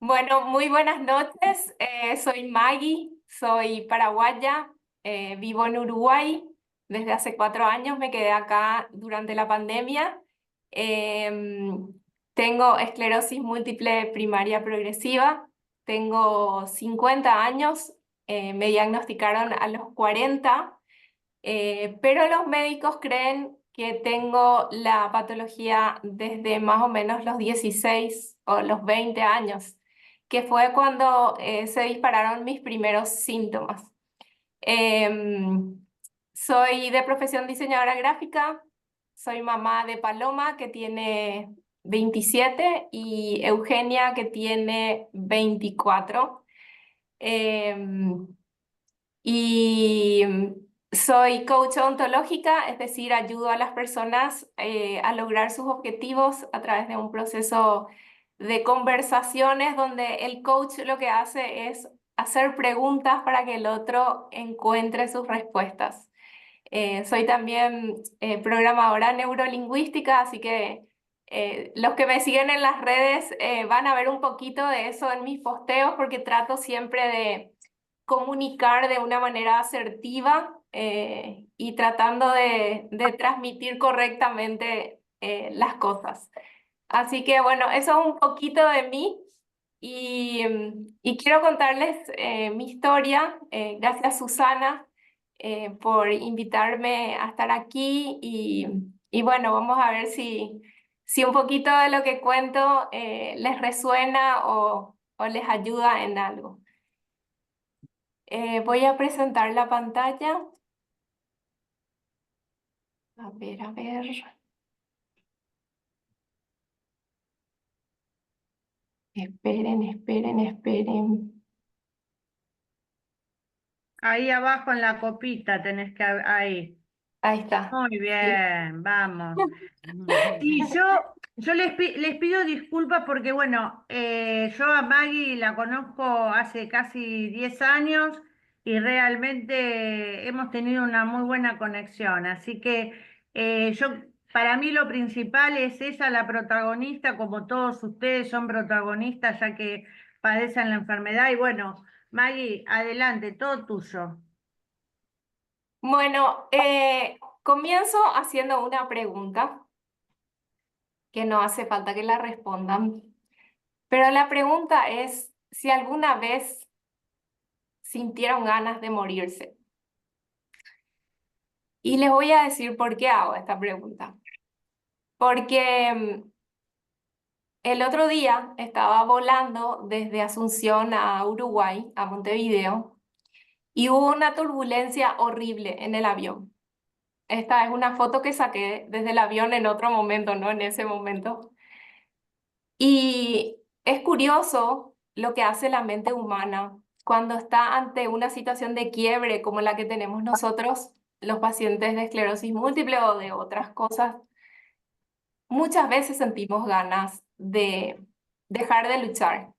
Bueno, muy buenas noches. Soy Maggie, soy paraguaya, vivo en Uruguay. Desde hace 4 años me quedé acá durante la pandemia. Em, Tengo esclerosis múltiple primaria progresiva. Tengo 50 años. Me diagnosticaron a los 40, pero los médicos creen que tengo la patología desde más o menos los 16 o los 20 años, que fue cuando se dispararon mis primeros síntomas. Em, Soy de profesión diseñadora gráfica, soy mamá de Paloma, que tiene 27, y Eugenia, que tiene 24. Em, y soy coach ontológica, es decir, ayudo a las personas a lograr sus objetivos a través de un proceso de conversaciones donde el coach lo que hace es hacer preguntas para que el otro encuentre sus respuestas. Soy también programadora neurolingüística, así que los que me siguen en las redes van a ver un poquito de eso en mis posteos, porque trato siempre de comunicar de una manera asertiva, y tratando de transmitir correctamente las cosas. Así que bueno, eso es un poquito de mí, y quiero contarles mi historia. Gracias, Susana, por invitarme a estar aquí, y bueno, vamos a ver si un poquito de lo que cuento les resuena o les ayuda en algo. Voy a presentar la pantalla. A ver, a ver. Esperen, esperen, esperen. Ahí abajo en la copita tenés que, ahí. Ahí está. Muy Sí. bien, vamos. Y yo les pido disculpas porque, bueno, yo a Maggie la conozco hace casi 10 años y realmente hemos tenido una muy buena conexión. Así que para mí lo principal es ella la protagonista, como todos ustedes son protagonistas ya que padecen la enfermedad. Y bueno, Maggie, adelante, todo tuyo. Bueno, comienzo haciendo una pregunta que no hace falta que la respondan, pero la pregunta es si alguna vez sintieron ganas de morirse. Y les voy a decir por qué hago esta pregunta. Porque el otro día estaba volando desde Asunción a Uruguay, a Montevideo, y hubo una turbulencia horrible en el avión. Esta es una foto que saqué desde el avión en otro momento, no en ese momento. Y es curioso lo que hace la mente humana cuando está ante una situación de quiebre como la que tenemos nosotros, los pacientes de esclerosis múltiple o de otras cosas. Muchas veces sentimos ganas de dejar de luchar,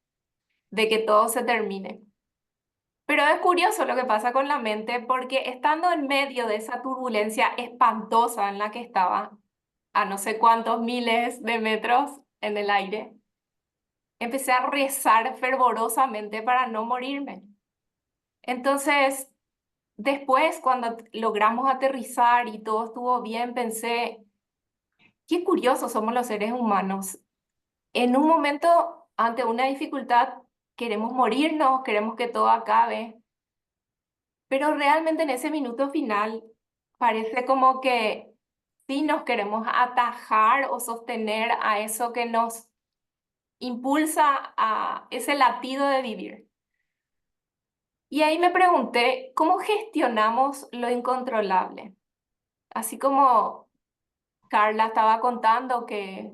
de que todo se termine. Pero es curioso lo que pasa con la mente, porque estando en medio de esa turbulencia espantosa en la que estaba, a no sé cuántos miles de metros en el aire, empecé a rezar fervorosamente para no morirme. Entonces, después, cuando logramos aterrizar y todo estuvo bien, pensé, qué curiosos somos los seres humanos. En un momento, ante una dificultad, queremos morirnos, queremos que todo acabe. Pero realmente en ese minuto final parece como que sí nos queremos atajar o sostener a eso que nos impulsa a ese latido de vivir. Y ahí me pregunté, ¿cómo gestionamos lo incontrolable? Así como Carla estaba contando que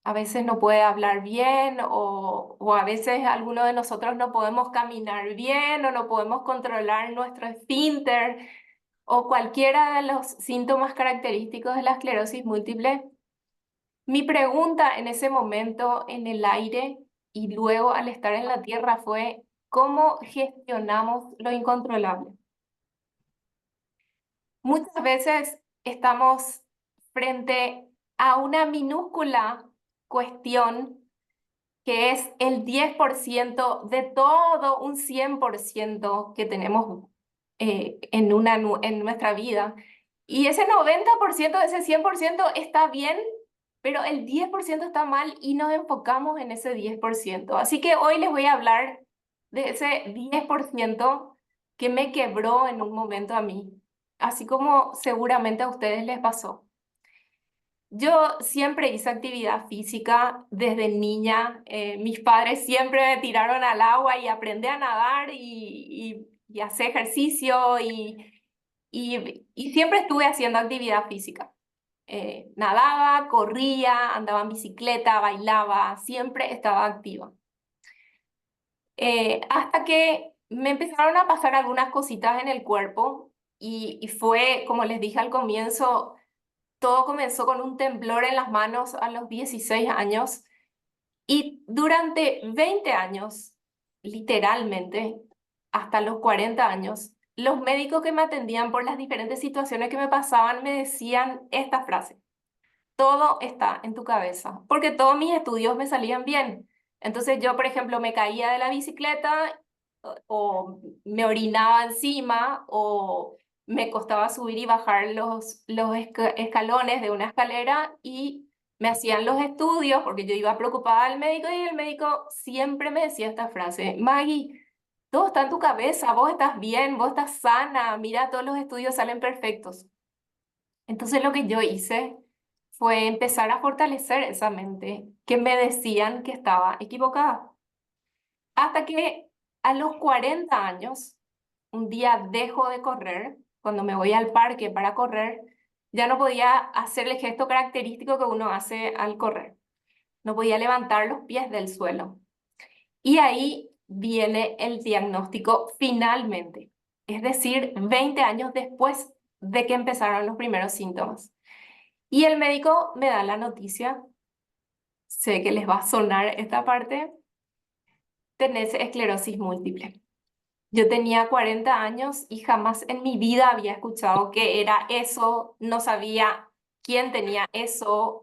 a veces no puede hablar bien, o a veces algunos de nosotros no podemos caminar bien o no podemos controlar nuestro esfínter o cualquiera de los síntomas característicos de la esclerosis múltiple. Mi pregunta en ese momento en el aire y luego al estar en la tierra fue, ¿cómo gestionamos lo incontrolable? Muchas veces estamos frente a una minúscula cuestión que es el 10% de todo un 100% que tenemos en nuestra vida. Y ese 90% de ese 100% está bien, pero el 10% está mal y nos enfocamos en ese 10%. Así que hoy les voy a hablar de ese 10% que me quebró en un momento a mí, así como seguramente a ustedes les pasó. Yo siempre hice actividad física desde niña. Mis padres siempre me tiraron al agua y aprendí a nadar y hacer ejercicio y siempre estuve haciendo actividad física. Nadaba, corría, andaba en bicicleta, bailaba, siempre estaba activa. Hasta que me empezaron a pasar algunas cositas en el cuerpo y fue, como les dije al comienzo, todo comenzó con un temblor en las manos a los 16 años y durante 20 años, literalmente, hasta los 40 años, los médicos que me atendían por las diferentes situaciones que me pasaban me decían esta frase: todo está en tu cabeza, porque todos mis estudios me salían bien. Entonces yo, por ejemplo, me caía de la bicicleta o me orinaba encima o me costaba subir y bajar los escalones de una escalera y me hacían los estudios porque yo iba preocupada al médico y el médico siempre me decía esta frase: Maggie, todo está en tu cabeza, vos estás bien, vos estás sana, mira, todos los estudios salen perfectos. Entonces lo que yo hice fue empezar a fortalecer esa mente que me decían que estaba equivocada. Hasta que a los 40 años, un día dejo de correr, cuando me voy al parque para correr, ya no podía hacer el gesto característico que uno hace al correr. No podía levantar los pies del suelo. Y ahí viene el diagnóstico finalmente, es decir, 20 años después de que empezaron los primeros síntomas. Y el médico me da la noticia, sé que les va a sonar esta parte: tenés esclerosis múltiple. Yo tenía 40 años y jamás en mi vida había escuchado qué era eso, no sabía quién tenía eso,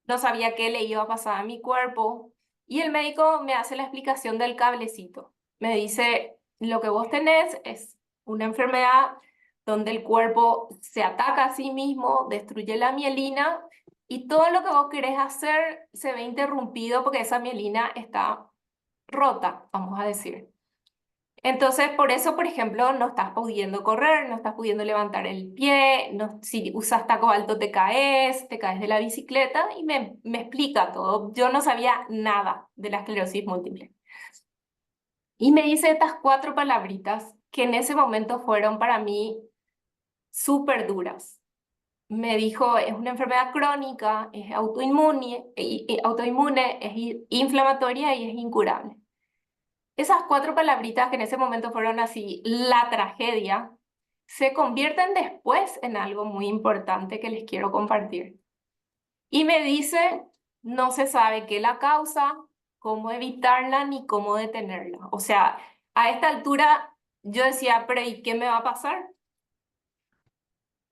no sabía qué le iba a pasar a mi cuerpo. Y el médico me hace la explicación del cablecito. Me dice: lo que vos tenés es una enfermedad donde el cuerpo se ataca a sí mismo, destruye la mielina y todo lo que vos querés hacer se ve interrumpido porque esa mielina está rota, vamos a decir. Entonces, por eso, por ejemplo, no estás pudiendo correr, no estás pudiendo levantar el pie, no, si usas taco alto te caes de la bicicleta y me explica todo. Yo no sabía nada de la esclerosis múltiple. Y me dice estas 4 palabritas que en ese momento fueron para mí súper duras. Me dijo: es una enfermedad crónica, es autoinmune, es inflamatoria y es incurable. Esas 4 palabritas que en ese momento fueron así, la tragedia, se convierten después en algo muy importante que les quiero compartir. Y me dice: no se sabe qué la causa, cómo evitarla ni cómo detenerla. O sea, a esta altura yo decía: pero ¿y qué me va a pasar?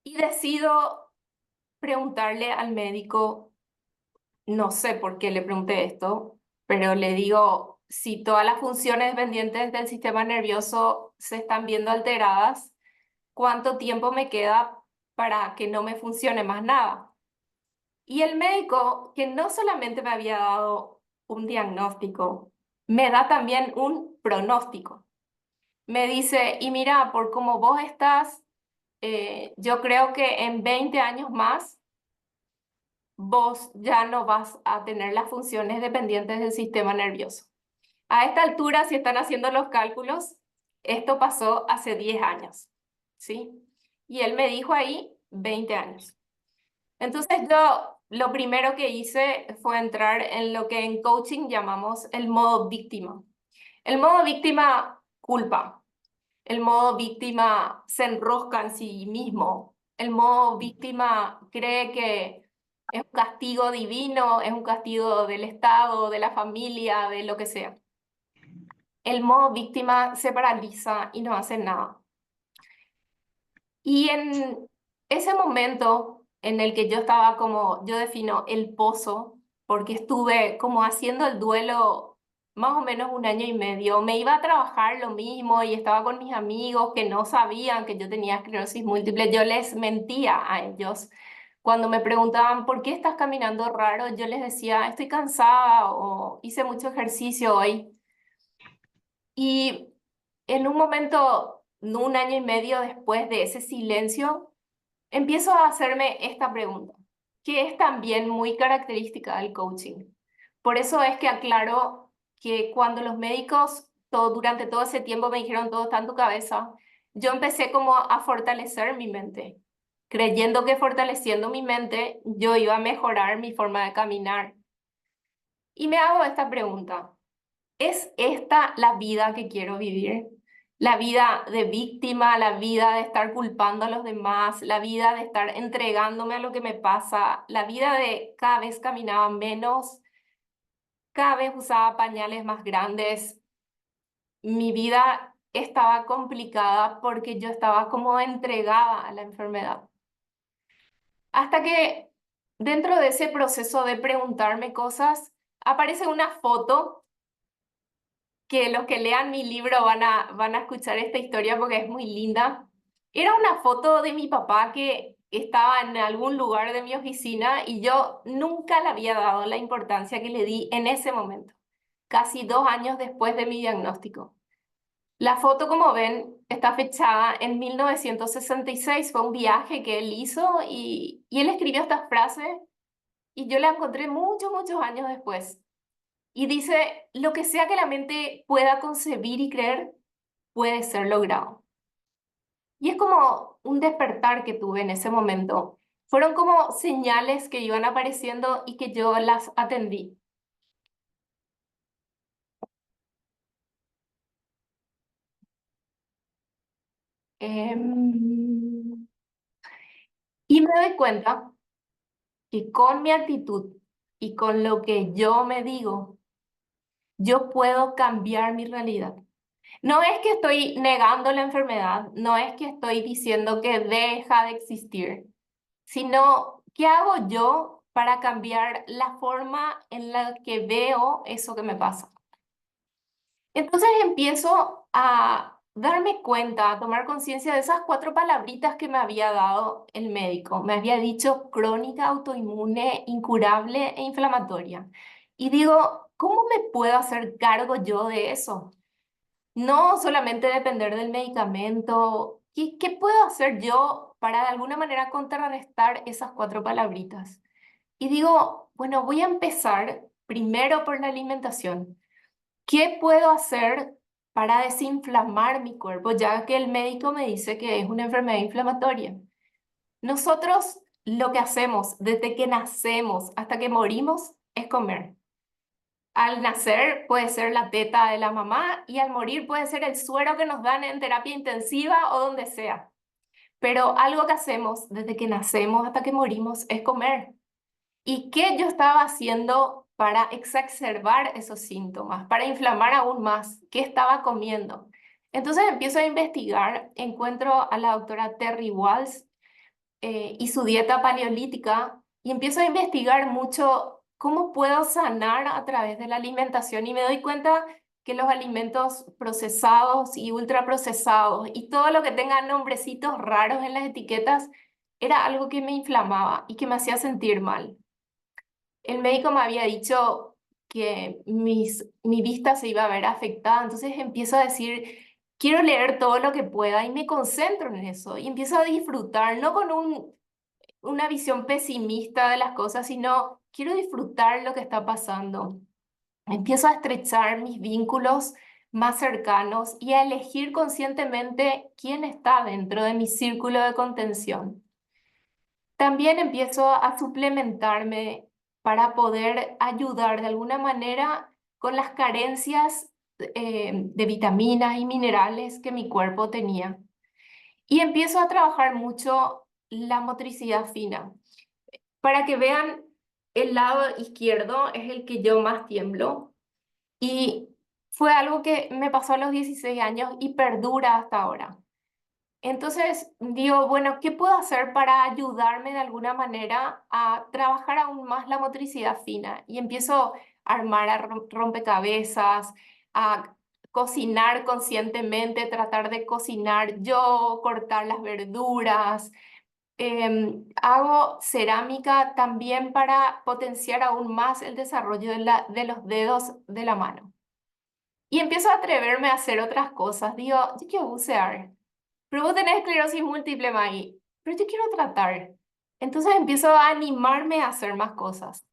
Y decido preguntarle al médico, no sé por qué le pregunté esto, pero le digo: si todas las funciones dependientes del sistema nervioso se están viendo alteradas, ¿cuánto tiempo me queda para que no me funcione más nada? Y el médico, que no solamente me había dado un diagnóstico, me da también un pronóstico. Me dice: y mira, por cómo vos estás, yo creo que en 20 años más vos ya no vas a tener las funciones dependientes del sistema nervioso. A esta altura, si están haciendo los cálculos, esto pasó hace 10 años, ¿sí? Y él me dijo ahí 20 años. Entonces yo lo primero que hice fue entrar en lo que en coaching llamamos el modo víctima. El modo víctima culpa, el modo víctima se enrosca en sí mismo, el modo víctima cree que es un castigo divino, es un castigo del Estado, de la familia, de lo que sea. El modo víctima se paraliza y no hace nada. Y en ese momento en el que yo estaba como, yo defino el pozo, porque estuve como haciendo el duelo más o menos un año y medio. Me iba a trabajar lo mismo y estaba con mis amigos que no sabían que yo tenía esclerosis múltiple. Yo les mentía a ellos. Cuando me preguntaban, ¿por qué estás caminando raro? Yo les decía, estoy cansada o hice mucho ejercicio hoy. Y en un momento, un año y medio después de ese silencio, empiezo a hacerme esta pregunta, que es también muy característica del coaching. Por eso es que aclaro que cuando los médicos durante todo ese tiempo me dijeron todo está en tu cabeza, yo empecé como a fortalecer mi mente, creyendo que fortaleciendo mi mente yo iba a mejorar mi forma de caminar. Y me hago esta pregunta. ¿Es esta la vida que quiero vivir? La vida de víctima, la vida de estar culpando a los demás, la vida de estar entregándome a lo que me pasa, la vida de cada vez caminaba menos, cada vez usaba pañales más grandes. Mi vida estaba complicada porque yo estaba como entregada a la enfermedad. Hasta que dentro de ese proceso de preguntarme cosas, aparece una foto que los que lean mi libro van a escuchar esta historia porque es muy linda. Era una foto de mi papá que estaba en algún lugar de mi oficina y yo nunca le había dado la importancia que le di en ese momento, casi 2 años después de mi diagnóstico. La foto, como ven, está fechada en 1966. Fue un viaje que él hizo y él escribió esta frase y yo la encontré muchos, muchos años después. Y dice, lo que sea que la mente pueda concebir y creer, puede ser logrado. Y es como un despertar que tuve en ese momento. Fueron como señales que iban apareciendo y que yo las atendí. Em, y me doy cuenta que con mi actitud y con lo que yo me digo, yo puedo cambiar mi realidad. No es que estoy negando la enfermedad, no es que estoy diciendo que deja de existir, sino qué hago yo para cambiar la forma en la que veo eso que me pasa. Entonces empiezo a darme cuenta, a tomar conciencia de esas 4 palabritas que me había dado el médico. Me había dicho crónica, autoinmune, incurable e inflamatoria. Y digo, ¿cómo me puedo hacer cargo yo de eso? No solamente depender del medicamento. ¿Qué puedo hacer yo para de alguna manera contrarrestar esas 4 palabritas? Y digo, bueno, voy a empezar primero por la alimentación. ¿Qué puedo hacer para desinflamar mi cuerpo, ya que el médico me dice que es una enfermedad inflamatoria? Nosotros lo que hacemos desde que nacemos hasta que morimos es comer. Al nacer puede ser la teta de la mamá y al morir puede ser el suero que nos dan en terapia intensiva o donde sea. Pero algo que hacemos desde que nacemos hasta que morimos es comer. ¿Y qué yo estaba haciendo para exacerbar esos síntomas, para inflamar aún más? ¿Qué estaba comiendo? Entonces empiezo a investigar, encuentro a la doctora Terry Walls y su dieta paleolítica y empiezo a investigar mucho cómo puedo sanar a través de la alimentación y me doy cuenta que los alimentos procesados y ultraprocesados y todo lo que tenga nombrecitos raros en las etiquetas era algo que me inflamaba y que me hacía sentir mal. El médico me había dicho que mi vista se iba a ver afectada, entonces empiezo a decir, quiero leer todo lo que pueda y me concentro en eso y empiezo a disfrutar, no con una visión pesimista de las cosas, sino quiero disfrutar lo que está pasando. Empiezo a estrechar mis vínculos más cercanos y a elegir conscientemente quién está dentro de mi círculo de contención. También empiezo a suplementarme para poder ayudar de alguna manera con las carencias de vitaminas y minerales que mi cuerpo tenía. Y empiezo a trabajar mucho la motricidad fina. Para que vean, el lado izquierdo es el que yo más tiemblo y fue algo que me pasó a los 16 años y perdura hasta ahora. Entonces digo, bueno, ¿qué puedo hacer para ayudarme de alguna manera a trabajar aún más la motricidad fina? Y empiezo armar a rompecabezas, a cocinar conscientemente, tratar de cocinar yo, cortar las verduras. Hago cerámica también para potenciar aún más el desarrollo de los dedos de la mano. Y empiezo a atreverme a hacer otras cosas. Digo, yo quiero bucear, pero vos tenés esclerosis múltiple, Maggie, pero yo quiero tratar. Entonces empiezo a animarme a hacer más cosas.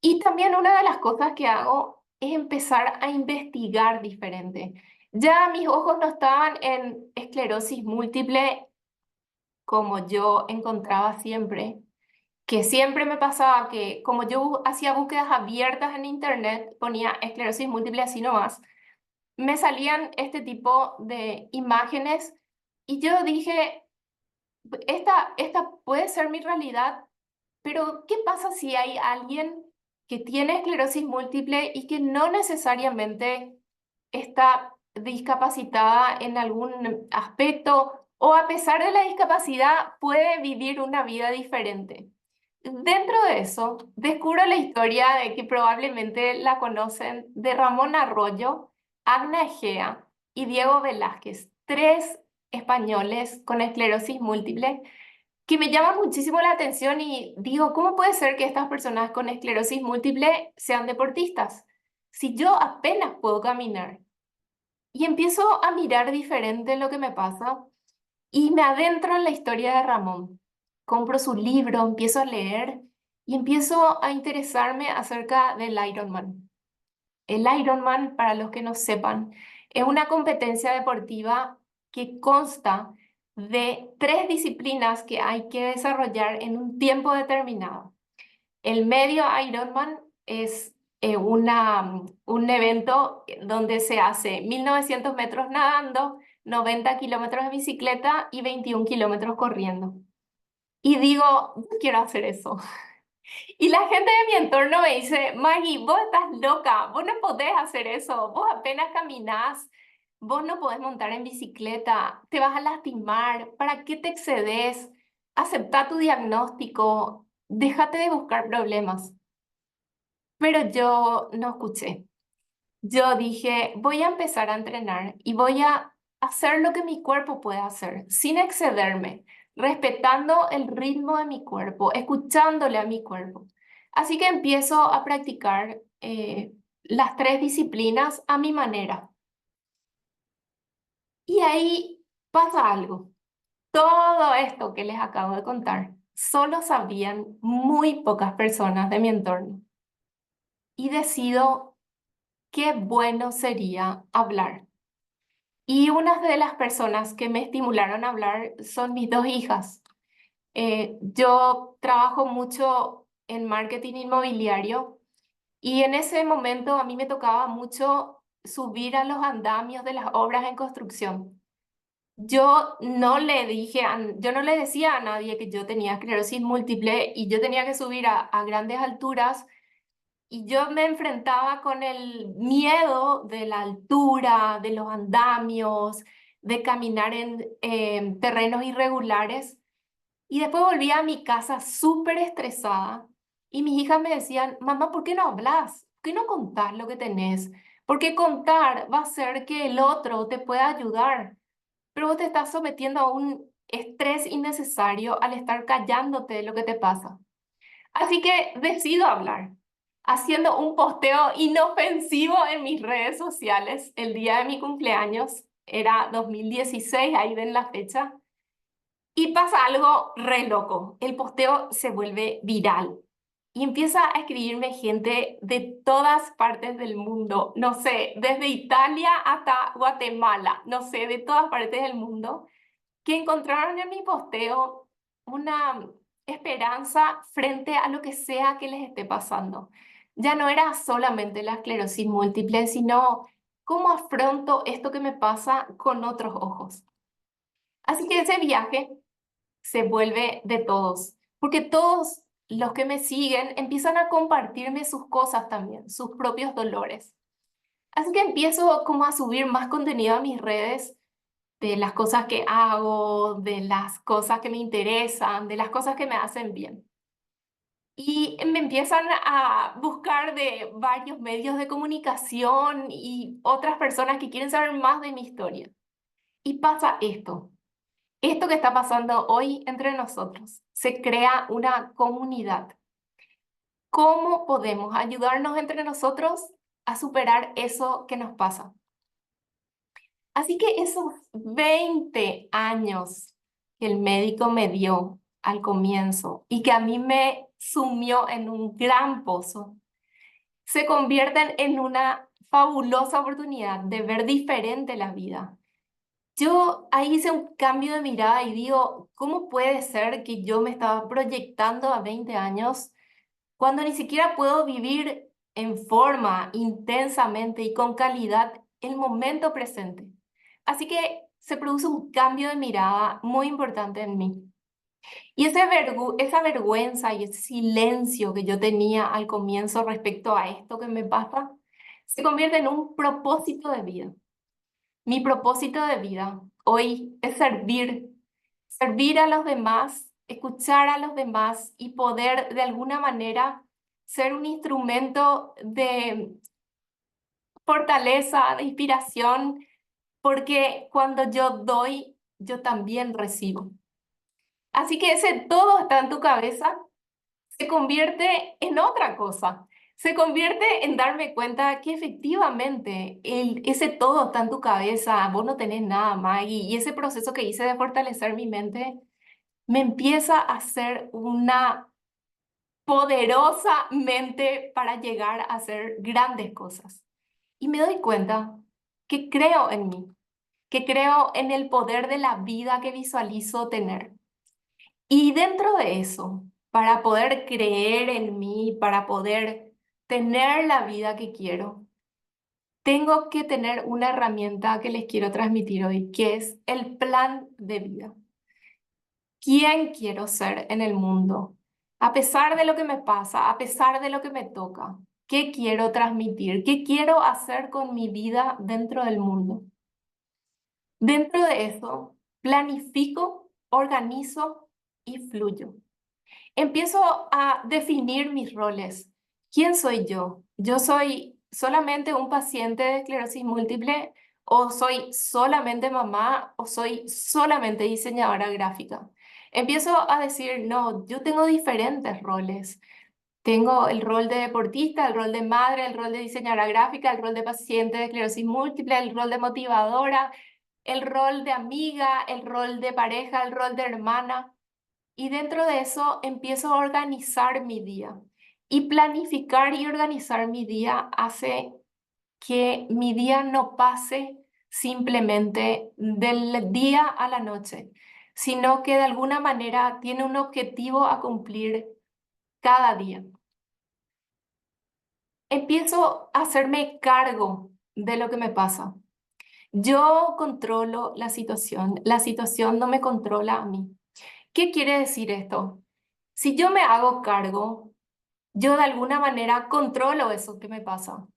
Y también una de las cosas que hago es empezar a investigar diferente. Ya mis ojos no estaban en esclerosis múltiple como yo encontraba siempre, que siempre me pasaba que como yo hacía búsquedas abiertas en internet, ponía esclerosis múltiple así nomás, me salían este tipo de imágenes y yo dije, esta puede ser mi realidad, pero ¿qué pasa si hay alguien que tiene esclerosis múltiple y que no necesariamente está discapacitada en algún aspecto o a pesar de la discapacidad puede vivir una vida diferente? Dentro de eso, descubro la historia de que probablemente la conocen de Ramón Arroyo, Agna Egea y Diego Velázquez, tres españoles con esclerosis múltiple que me llaman muchísimo la atención y digo, ¿cómo puede ser que estas personas con esclerosis múltiple sean deportistas? Si yo apenas puedo caminar. Y empiezo a mirar diferente lo que me pasa y me adentro en la historia de Ramón. Compro su libro, empiezo a leer y empiezo a interesarme acerca del Ironman. El Ironman, para los que no sepan, es una competencia deportiva que consta de tres disciplinas que hay que desarrollar en un tiempo determinado. El medio Ironman es un evento donde se hace 1900 metros nadando, 90 kilómetros de bicicleta y 21 kilómetros corriendo. Y digo, yo quiero hacer eso. Y la gente de mi entorno me dice, Maggie, vos estás loca, vos no podés hacer eso, vos apenas caminás, vos no podés montar en bicicleta, te vas a lastimar, ¿para qué te excedes? Acepta tu diagnóstico, déjate de buscar problemas. Pero yo no escuché. Yo dije, voy a empezar a entrenar y voy a hacer lo que mi cuerpo puede hacer, sin excederme, respetando el ritmo de mi cuerpo, escuchándole a mi cuerpo. Así que empiezo a practicar las tres disciplinas a mi manera. Y ahí pasa algo. Todo esto que les acabo de contar, solo sabían muy pocas personas de mi entorno. Y decido qué bueno sería hablar. Y una de las personas que me estimularon a hablar son mis dos hijas. Yo trabajo mucho en marketing inmobiliario y en ese momento a mí me tocaba mucho subir a los andamios de las obras en construcción. Yo no le decía a nadie que yo tenía esclerosis múltiple y yo tenía que subir a grandes alturas y yo me enfrentaba con el miedo de la altura, de los andamios, de caminar en terrenos irregulares. Y después volví a mi casa súper estresada y mis hijas me decían, mamá, ¿por qué no hablas? ¿Por qué no contás lo que tenés? Porque contar va a hacer que el otro te pueda ayudar, pero vos te estás sometiendo a un estrés innecesario al estar callándote de lo que te pasa. Así que decido hablar, haciendo un posteo inofensivo en mis redes sociales el día de mi cumpleaños, era 2016, ahí ven la fecha, y pasa algo re loco, el posteo se vuelve viral y empieza a escribirme gente de todas partes del mundo, no sé, desde Italia hasta Guatemala, no sé, de todas partes del mundo que encontraron en mi posteo una esperanza frente a lo que sea que les esté pasando. Ya no era solamente la esclerosis múltiple, sino cómo afronto esto que me pasa con otros ojos. Así que ese viaje se vuelve de todos, porque todos los que me siguen empiezan a compartirme sus cosas también, sus propios dolores. Así que empiezo como a subir más contenido a mis redes de las cosas que hago, de las cosas que me interesan, de las cosas que me hacen bien. Y me empiezan a buscar de varios medios de comunicación y otras personas que quieren saber más de mi historia. Y pasa esto que está pasando hoy entre nosotros. Se crea una comunidad. ¿Cómo podemos ayudarnos entre nosotros a superar eso que nos pasa? Así que esos 20 años que el médico me dio al comienzo y que a mí me sumió en un gran pozo, se convierten en una fabulosa oportunidad de ver diferente la vida. Yo ahí hice un cambio de mirada y digo, ¿cómo puede ser que yo me estaba proyectando a 20 años cuando ni siquiera puedo vivir en forma, intensamente y con calidad el momento presente? Así que se produce un cambio de mirada muy importante en mí. Y esa vergüenza y ese silencio que yo tenía al comienzo respecto a esto que me pasa, se convierte en un propósito de vida. Mi propósito de vida hoy es servir a los demás, escuchar a los demás y poder de alguna manera ser un instrumento de fortaleza, de inspiración, porque cuando yo doy, yo también recibo. Así que ese todo está en tu cabeza se convierte en otra cosa. Se convierte en darme cuenta que efectivamente ese todo está en tu cabeza, vos no tenés nada, Maggie, y ese proceso que hice de fortalecer mi mente me empieza a hacer una poderosa mente para llegar a hacer grandes cosas. Y me doy cuenta que creo en mí, que creo en el poder de la vida que visualizo tener. Y dentro de eso, para poder creer en mí, para poder tener la vida que quiero, tengo que tener una herramienta que les quiero transmitir hoy, que es el plan de vida. ¿Quién quiero ser en el mundo? A pesar de lo que me pasa, a pesar de lo que me toca, ¿qué quiero transmitir? ¿Qué quiero hacer con mi vida dentro del mundo? Dentro de eso, planifico, organizo y fluyo. Empiezo a definir mis roles. ¿Quién soy yo? ¿Yo soy solamente un paciente de esclerosis múltiple o soy solamente mamá o soy solamente diseñadora gráfica? Empiezo a decir, no, yo tengo diferentes roles. Tengo el rol de deportista, el rol de madre, el rol de diseñadora gráfica, el rol de paciente de esclerosis múltiple, el rol de motivadora, el rol de amiga, el rol de pareja, el rol de hermana. Y dentro de eso empiezo a organizar mi día. Y planificar y organizar mi día hace que mi día no pase simplemente del día a la noche, sino que de alguna manera tiene un objetivo a cumplir cada día. Empiezo a hacerme cargo de lo que me pasa. Yo controlo la situación no me controla a mí. ¿Qué quiere decir esto? Si yo me hago cargo, yo de alguna manera controlo eso que me pasa.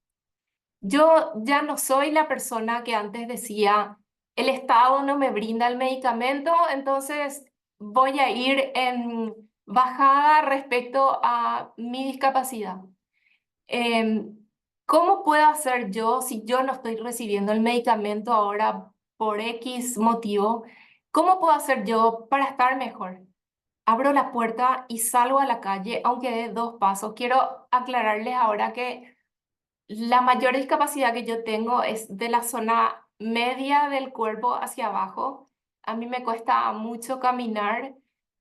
Yo ya no soy la persona que antes decía, el Estado no me brinda el medicamento, entonces voy a ir en bajada respecto a mi discapacidad. Em, ¿Cómo puedo hacer yo si yo no estoy recibiendo el medicamento ahora por X motivo? ¿Cómo puedo hacer yo para estar mejor? Abro la puerta y salgo a la calle, aunque dé 2 pasos. Quiero aclararles ahora que la mayor discapacidad que yo tengo es de la zona media del cuerpo hacia abajo. A mí me cuesta mucho caminar.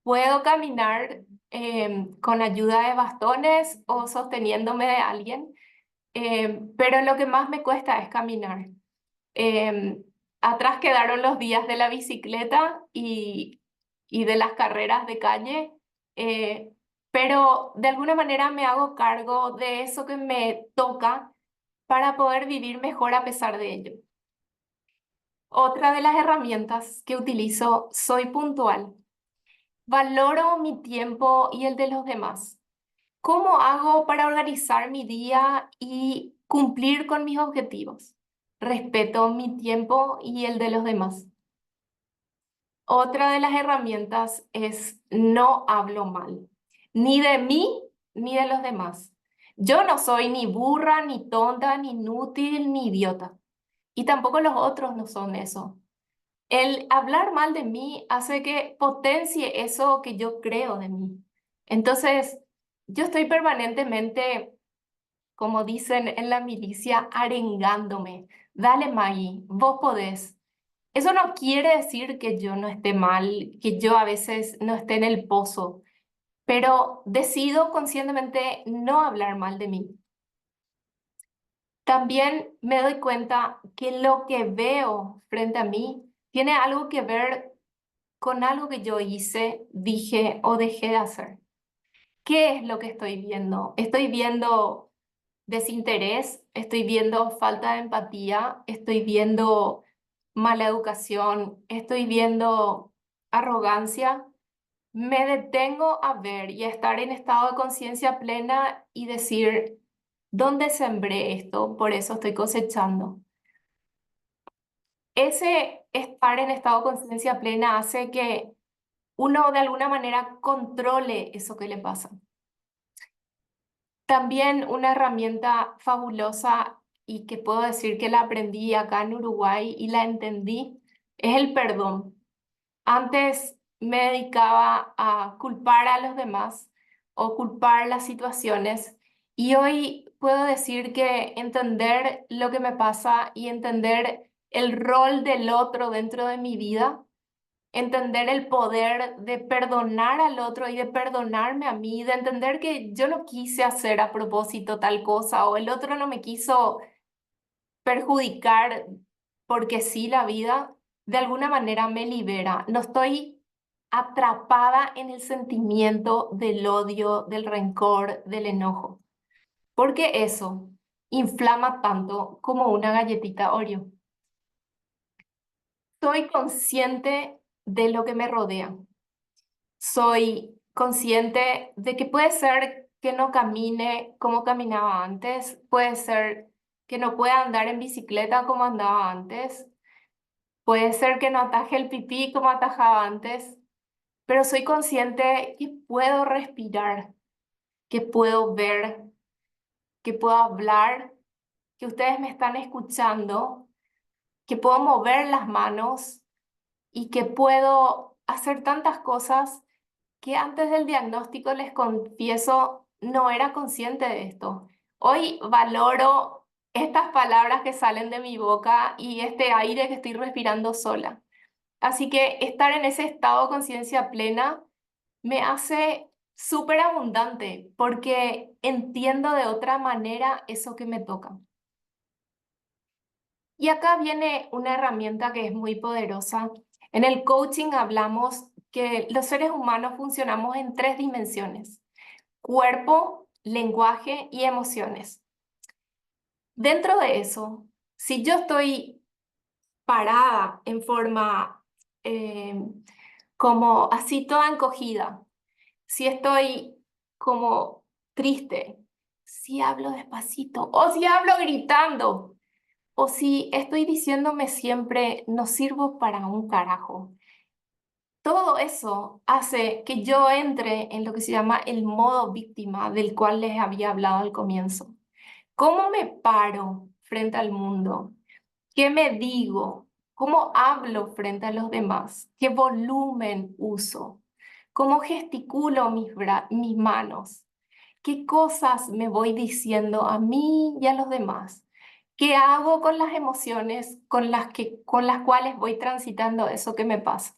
Puedo caminar con ayuda de bastones o sosteniéndome de alguien, pero lo que más me cuesta es caminar. Em, Atrás quedaron los días de la bicicleta y de las carreras de calle, eh, pero de alguna manera me hago cargo de eso que me toca para poder vivir mejor a pesar de ello. Otra de las herramientas que utilizo, soy puntual. Valoro mi tiempo y el de los demás. ¿Cómo hago para organizar mi día y cumplir con mis objetivos? Respeto mi tiempo y el de los demás. Otra de las herramientas es no hablo mal, ni de mí ni de los demás. Yo no soy ni burra, ni tonta, ni inútil, ni idiota. Y tampoco los otros no son eso. El hablar mal de mí hace que potencie eso que yo creo de mí. Entonces, yo estoy permanentemente, como dicen en la milicia, arengándome. Dale, Maggie, vos podés. Eso no quiere decir que yo no esté mal, que yo a veces no esté en el pozo, pero decido conscientemente no hablar mal de mí. También me doy cuenta que lo que veo frente a mí tiene algo que ver con algo que yo hice, dije o dejé de hacer. ¿Qué es lo que estoy viendo? Estoy viendo desinterés, estoy viendo falta de empatía, estoy viendo mala educación, estoy viendo arrogancia. Me detengo a ver y a estar en estado de conciencia plena y decir, ¿dónde sembré esto? Por eso estoy cosechando. Ese estar en estado de conciencia plena hace que uno de alguna manera controle eso que le pasa. También una herramienta fabulosa y que puedo decir que la aprendí acá en Uruguay y la entendí es el perdón. Antes me dedicaba a culpar a los demás o culpar las situaciones y hoy puedo decir que entender lo que me pasa y entender el rol del otro dentro de mi vida, entender el poder de perdonar al otro y de perdonarme a mí, de entender que yo no quise hacer a propósito tal cosa o el otro no me quiso perjudicar porque sí la vida, de alguna manera me libera. No estoy atrapada en el sentimiento del odio, del rencor, del enojo, porque eso inflama tanto como una galletita Oreo. Soy consciente de lo que me rodea. Soy consciente de que puede ser que no camine como caminaba antes, puede ser que no pueda andar en bicicleta como andaba antes, puede ser que no ataje el pipí como atajaba antes, pero soy consciente que puedo respirar, que puedo ver, que puedo hablar, que ustedes me están escuchando, que puedo mover las manos y que puedo hacer tantas cosas que antes del diagnóstico, les confieso, no era consciente de esto. Hoy valoro estas palabras que salen de mi boca y este aire que estoy respirando sola. Así que estar en ese estado de conciencia plena me hace súper abundante porque entiendo de otra manera eso que me toca. Y acá viene una herramienta que es muy poderosa. En el coaching hablamos que los seres humanos funcionamos en 3 dimensiones: cuerpo, lenguaje y emociones. Dentro de eso, si yo estoy parada en forma eh, como así toda encogida, si estoy como triste, si hablo despacito o si hablo gritando, o si estoy diciéndome siempre, no sirvo para un carajo. Todo eso hace que yo entre en lo que se llama el modo víctima, del cual les había hablado al comienzo. ¿Cómo me paro frente al mundo? ¿Qué me digo? ¿Cómo hablo frente a los demás? ¿Qué volumen uso? ¿Cómo gesticulo mis manos? ¿Qué cosas me voy diciendo a mí y a los demás? ¿Qué hago con las emociones con las cuales voy transitando eso que me pasa?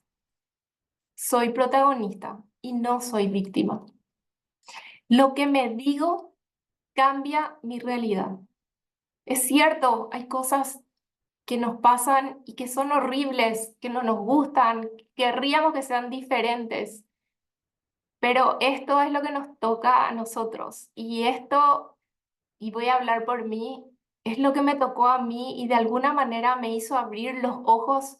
Soy protagonista y no soy víctima. Lo que me digo cambia mi realidad. Es cierto, hay cosas que nos pasan y que son horribles, que no nos gustan, querríamos que sean diferentes, pero esto es lo que nos toca a nosotros y esto, y voy a hablar por mí, es lo que me tocó a mí y de alguna manera me hizo abrir los ojos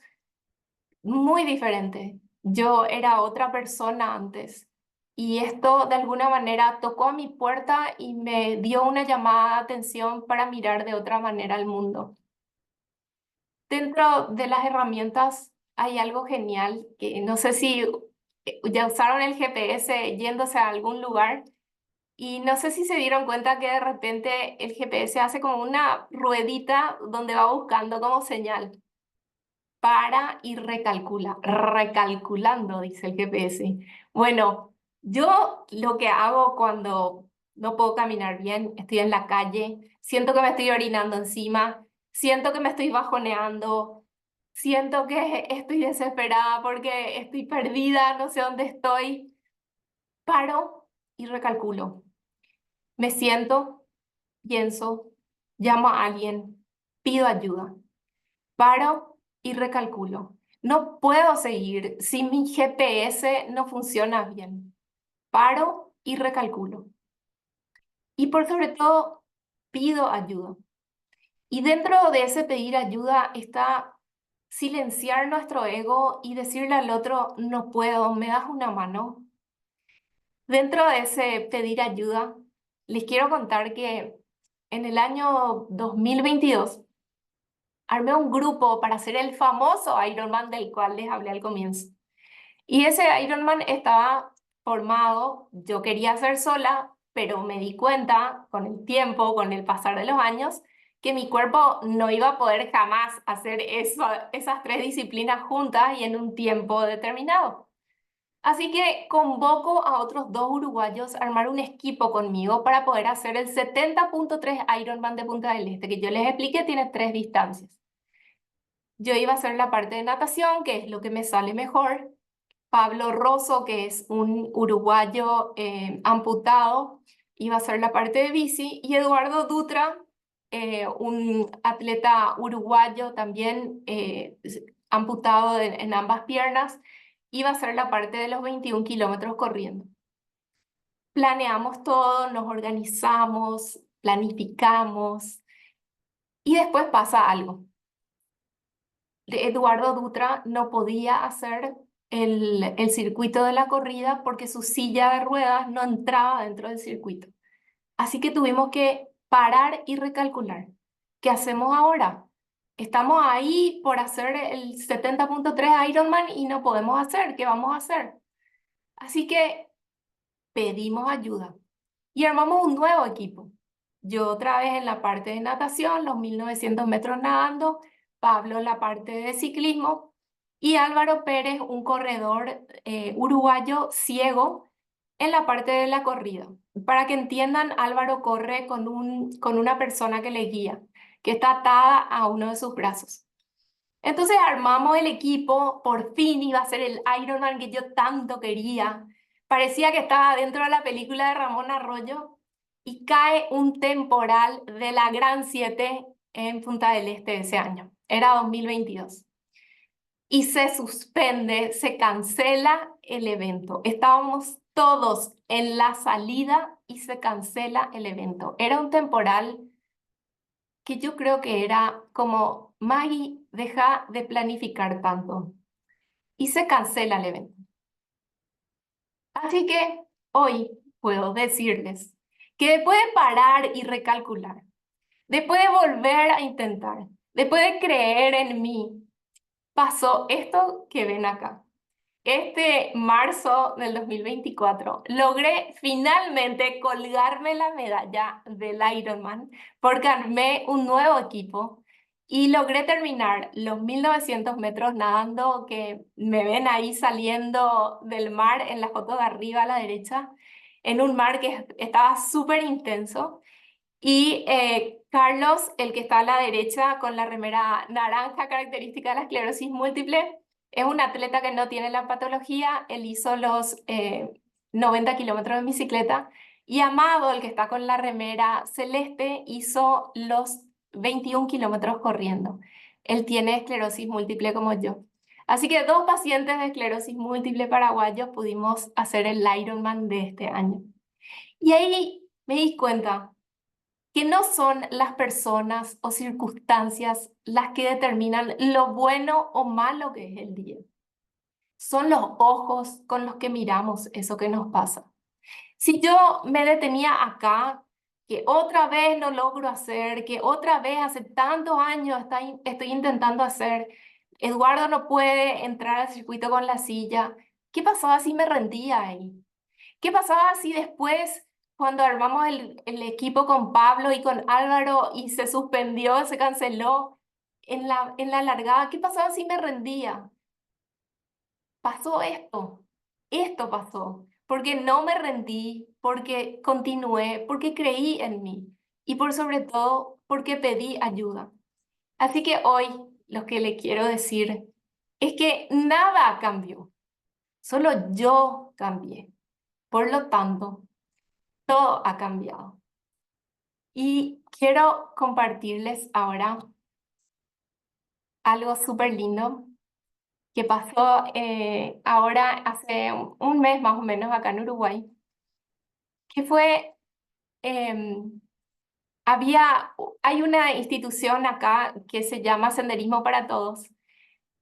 muy diferente. Yo era otra persona antes y esto de alguna manera tocó a mi puerta y me dio una llamada de atención para mirar de otra manera al mundo. Dentro de las herramientas hay algo genial que no sé si ya usaron el GPS yéndose a algún lugar. Y no sé si se dieron cuenta que de repente el GPS hace como una ruedita donde va buscando como señal. Para y recalcula, recalculando, dice el GPS. Bueno, yo lo que hago cuando no puedo caminar bien, estoy en la calle, siento que me estoy orinando encima, siento que me estoy bajoneando, siento que estoy desesperada porque estoy perdida, no sé dónde estoy, paro y recalculo. Me siento, pienso, llamo a alguien, pido ayuda. Paro y recalculo. No puedo seguir si mi GPS no funciona bien. Paro y recalculo. Y por sobre todo, pido ayuda. Y dentro de ese pedir ayuda está silenciar nuestro ego y decirle al otro, no puedo, ¿me das una mano? Dentro de ese pedir ayuda, les quiero contar que en el año 2022 armé un grupo para hacer el famoso Ironman del cual les hablé al comienzo. Y ese Ironman estaba formado, yo quería hacer sola, pero me di cuenta con el tiempo, con el pasar de los años, que mi cuerpo no iba a poder jamás hacer esas tres disciplinas juntas y en un tiempo determinado. Así que convoco a otros dos uruguayos a armar un equipo conmigo para poder hacer el 70.3 Ironman de Punta del Este, que yo les expliqué, tiene tres distancias. Yo iba a hacer la parte de natación, que es lo que me sale mejor. Pablo Rosso, que es un uruguayo amputado, iba a hacer la parte de bici. Y Eduardo Dutra, un atleta uruguayo también amputado en ambas piernas, iba a hacer la parte de los 21 kilómetros corriendo. Planeamos todo, nos organizamos, planificamos y después pasa algo. Eduardo Dutra no podía hacer el circuito de la corrida porque su silla de ruedas no entraba dentro del circuito. Así que tuvimos que parar y recalcular. ¿Qué hacemos ahora? Estamos ahí por hacer el 70.3 Ironman y no podemos hacer. ¿Qué vamos a hacer? Así que pedimos ayuda y armamos un nuevo equipo. Yo otra vez en la parte de natación, los 1900 metros nadando, Pablo en la parte de ciclismo y Álvaro Pérez, un corredor uruguayo ciego en la parte de la corrida. Para que entiendan, Álvaro corre con una persona que le guía, que está atada a uno de sus brazos. Entonces armamos el equipo, por fin iba a ser el Ironman que yo tanto quería. Parecía que estaba dentro de la película de Ramón Arroyo y cae un temporal de la Gran 7 en Punta del Este ese año. Era 2022. Y se suspende, se cancela el evento. Estábamos todos en la salida y se cancela el evento. Era un temporal que yo creo que era como, Maggie, deja de planificar tanto. Y se cancela el evento. Así que hoy puedo decirles que después de parar y recalcular, después de volver a intentar, después de creer en mí, pasó esto que ven acá. Este marzo del 2024 logré finalmente colgarme la medalla del Ironman porque armé un nuevo equipo y logré terminar los 1900 metros nadando que me ven ahí saliendo del mar en la foto de arriba a la derecha, en un mar que estaba súper intenso. Y Carlos, el que está a la derecha con la remera naranja característica de la esclerosis múltiple, es un atleta que no tiene la patología. Él hizo los 90 kilómetros en bicicleta. Y Amado, el que está con la remera celeste, hizo los 21 kilómetros corriendo. Él tiene esclerosis múltiple como yo. Así que dos pacientes de esclerosis múltiple paraguayos pudimos hacer el Ironman de este año. Y ahí me di cuenta que no son las personas o circunstancias las que determinan lo bueno o malo que es el día. Son los ojos con los que miramos eso que nos pasa. Si yo me detenía acá, que otra vez no logro hacer, que otra vez hace tantos años estoy intentando hacer, Eduardo no puede entrar al circuito con la silla, ¿qué pasaba si me rendía ahí? ¿Qué pasaba si después cuando armamos el equipo con Pablo y con Álvaro y se suspendió, se canceló en la largada, ¿qué pasaba si me rendía? Pasó esto pasó, porque no me rendí, porque continué, porque creí en mí y por sobre todo porque pedí ayuda. Así que hoy lo que le quiero decir es que nada cambió, solo yo cambié. Por lo tanto, todo ha cambiado. Y quiero compartirles ahora algo súper lindo que pasó ahora hace un mes más o menos acá en Uruguay, que fue, em, hay una institución acá que se llama Senderismo para Todos,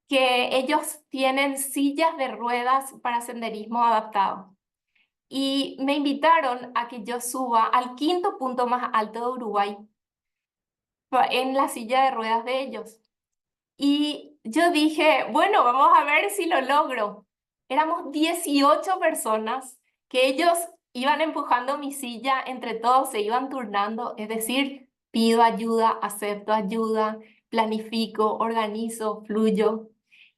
que ellos tienen sillas de ruedas para senderismo adaptado. Y me invitaron a que yo suba al quinto punto más alto de Uruguay, en la silla de ruedas de ellos. Y yo dije, bueno, vamos a ver si lo logro. Éramos 18 personas que ellos iban empujando mi silla, entre todos se iban turnando, es decir, pido ayuda, acepto ayuda, planifico, organizo, fluyo.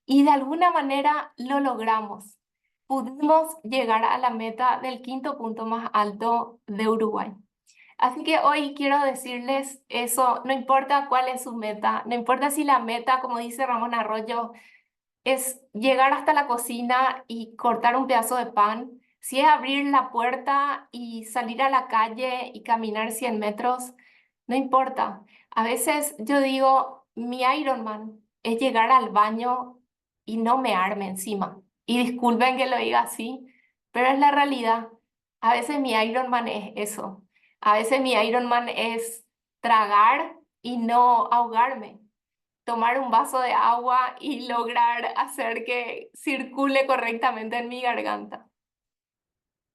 Y de alguna manera lo logramos. Pudimos llegar a la meta del quinto punto más alto de Uruguay. Así que hoy quiero decirles eso, no importa cuál es su meta, no importa si la meta, como dice Ramón Arroyo, es llegar hasta la cocina y cortar un pedazo de pan, si es abrir la puerta y salir a la calle y caminar 100 metros, no importa. A veces yo digo, mi Ironman es llegar al baño y no mearme encima. Y disculpen que lo diga así, pero es la realidad. A veces mi Ironman es eso. A veces mi Ironman es tragar y no ahogarme, tomar un vaso de agua y lograr hacer que circule correctamente en mi garganta.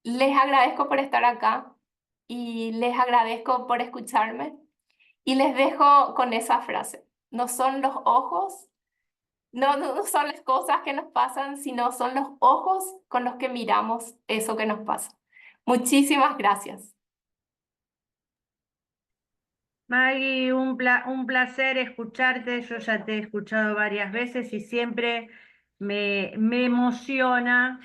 Les agradezco por estar acá y les agradezco por escucharme y les dejo con esa frase. No son los ojos, no son las cosas que nos pasan, sino son los ojos con los que miramos eso que nos pasa. Muchísimas gracias. Maggie, un placer escucharte. Yo ya te he escuchado varias veces y siempre me emociona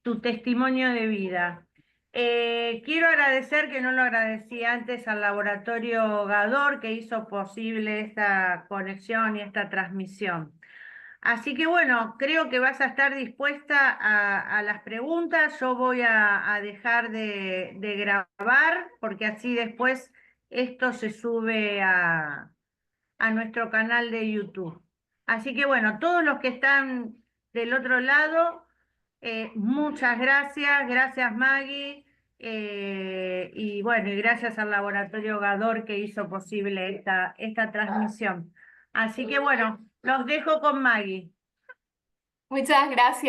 tu testimonio de vida. Quiero agradecer, que no lo agradecí antes, al Laboratorio Gador que hizo posible esta conexión y esta transmisión. Así que bueno, creo que vas a estar dispuesta a las preguntas. Yo voy a dejar de grabar porque así después esto se sube a nuestro canal de YouTube. Así que bueno, todos los que están del otro lado, muchas gracias, gracias Maggie, y bueno, y gracias al Laboratorio Gador que hizo posible esta transmisión. Así que bueno, los dejo con Maggie. Muchas gracias.